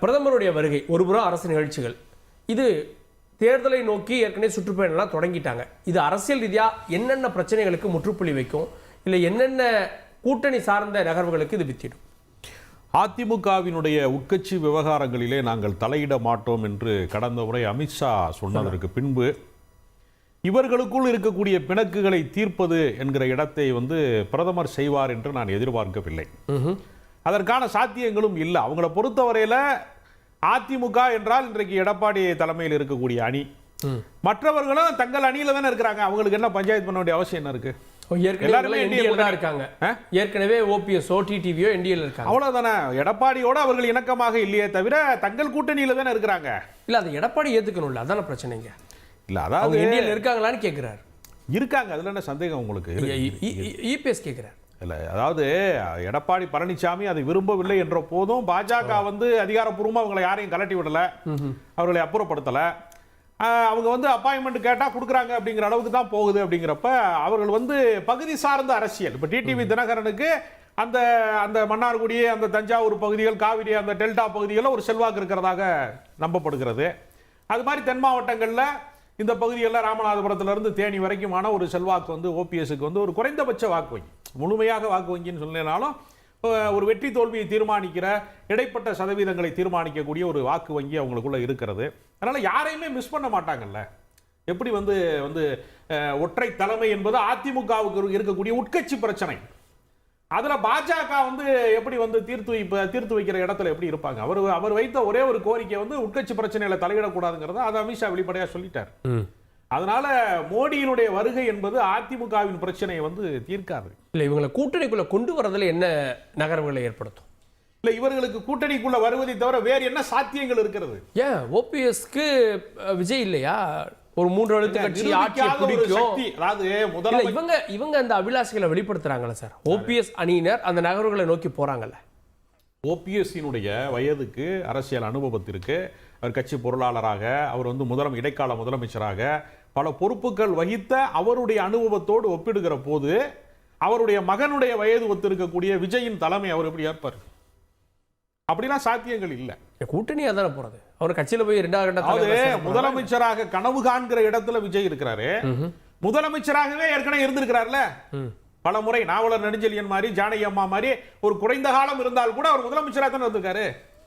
பிரதமருடைய வருகை ஒருபுறம் அரசு நிகழ்ச்சிகள், இது தேர்தலை நோக்கி ஏற்கனவே சுற்றுப்பயணம்லாம் தொடங்கிட்டாங்க. இது அரசியல் ரீதியாக என்னென்ன பிரச்சனைகளுக்கு முற்றுப்புள்ளி வைக்கும், இல்லை என்னென்ன கூட்டணி சார்ந்த நகர்வுகளுக்கு இது வித்திடும்? அதிமுகவினுடைய உட்கட்சி விவகாரங்களிலே நாங்கள் தலையிட மாட்டோம் என்று கடந்த முறை அமித்ஷா சொன்னதற்கு பின்பு இவர்களுக்குள் இருக்கக்கூடிய பிணக்குகளை தீர்ப்பது என்கிற இடத்தை பிரதமர் செய்வார் என்று நான் எதிர்பார்க்கவில்லை. அதற்கான சாத்தியங்களும் இல்லை. அவங்கள பொறுத்தவரையில் அதிமுக என்றால் இன்றைக்கு எடப்பாடி தலைமையில் இருக்கக்கூடிய அணி, மற்றவர்களும் தங்கள் அணியில தானே இருக்கிறாங்க. அவங்களுக்கு என்ன பஞ்சாயத்து பண்ண வேண்டிய அவசியம் என்ன இருக்கு? ஏற்கனவே ஓபிஎஸ்ஓ டிடிவியோ என்டிஏல இருக்காங்க. அவ்வளவுதானே. எடப்பாடியோட அவர்கள் இணக்கமாக இல்லையே தவிர தங்கள் கூட்டணியில தானே இருக்கிறாங்க. இல்ல, அது எடப்பாடி ஏத்துக்கணும்ல, அதான பிரச்சனைங்க. இல்ல, அதாவது என்டிஏல இருக்காங்களான்னு கேட்கிறார். இருக்காங்க, அதுல என்ன சந்தேகம் உங்களுக்கு? இபிஎஸ் கேட்கிறார். இல்லை, அதாவது எடப்பாடி பழனிசாமி அதை விரும்பவில்லை என்ற போதும் பாஜக அதிகாரப்பூர்வமாக அவங்களை யாரையும் கலட்டி விடலை, அவர்களை அப்புறப்படுத்தலை. அவங்க அப்பாயின்மெண்ட் கேட்டால் கொடுக்குறாங்க அப்படிங்கிற அளவுக்கு தான் போகுது. அப்படிங்கிறப்ப அவர்கள் பகுதி சார்ந்த அரசியல், இப்போ டிடிவி தினகரனுக்கு அந்த அந்த மன்னார்குடி, அந்த தஞ்சாவூர் பகுதிகள், காவிரி அந்த டெல்டா பகுதிகளில் ஒரு செல்வாக்கு இருக்கிறதாக நம்பப்படுகிறது. அது மாதிரி தென் மாவட்டங்களில் இந்த பகுதிகளில் ராமநாதபுரத்திலிருந்து தேனி வரைக்குமான ஒரு செல்வாக்கு ஓபிஎஸ்க்கு ஒரு குறைந்தபட்ச வாக்கு வங்கி, முழுமையாக வாக்கு வங்கின்னு சொல்லினாலும் ஒரு வெற்றி தோல்வியை தீர்மானிக்கிற இடைப்பட்ட சதவீதங்களை தீர்மானிக்கக்கூடிய ஒரு வாக்கு வங்கி அவங்களுக்குள்ள இருக்கிறது. அதனால யாரையுமே மிஸ் பண்ண மாட்டாங்கல்ல. எப்படி ஒற்றை தலைமை என்பது அதிமுகவுக்கு இருக்கக்கூடிய உட்கட்சி பிரச்சனை. அதுல பாஜக எப்படி தீர்த்து வைக்கிற இடத்துல எப்படி இருப்பாங்க? அவர் வைத்த ஒரே ஒரு கோரிக்கை உட்கட்சி பிரச்சனையில தலையிடக்கூடாதுங்கிறத அதை அமித்ஷா வெளிப்படையா சொல்லிட்டார். அதனால மோடியினுடைய வருகை என்பது அதிமுகவின் பிரச்சனையை தீர்க்காது. இல்ல, இவங்களை கூட்டணிக்குள்ள கொண்டு வரதுல என்ன நகர்வுகளை ஏற்படுத்தும்? இல்ல, இவர்களுக்கு கூட்டணிக்குள்ள வருவதை தவிர வேறு என்ன சாத்தியங்கள் இருக்கிறது? ஏன் ஓபிஎஸ்க்கு விஜய் இல்லையா? ஒரு 3 எழுத்து கட்சி ஆட்சியை பிடிக்கும். அதாவது இவங்க அந்த அபிலாஷைகளை வெளிப்படுத்துறாங்கல்ல சார். ஓபிஎஸ் அணியினர் அந்த நகர்வுகளை நோக்கி போறாங்கல்ல. ஓபிஎஸ்ஸினுடைய வயதுக்கு, அரசியல் அனுபவத்திற்கு, அவர் கட்சி பொருளாளராக, அவர் இடைக்கால முதலமைச்சராக பல பொறுப்புகள் வகித்த அவருடைய அனுபவத்தோடு ஒப்பிடுகிற போது அவருடைய மகனுடைய வயது ஒத்திருக்கக்கூடிய விஜயின் தலைமை அவர் எப்படி ஏற்பார்? அப்படிலாம் சாத்தியங்கள் இல்லை. கூட்டணி அதான போறது. அவர் கட்சியில போய் 2வது முதலமைச்சராக கனவு காண்கிற இடத்துல விஜய் இருக்கிறாரு. முதலமைச்சராகவே ஏற்கனவே இருந்திருக்கிறார்ல பல முறை. நாவலர் நெடுஞ்செழியன் மாதிரி, ஜானகி அம்மா மாதிரி ஒரு குறைந்த காலம் இருந்தால் கூட அவர் முதலமைச்சராக தானே இருந்திருக்காரு.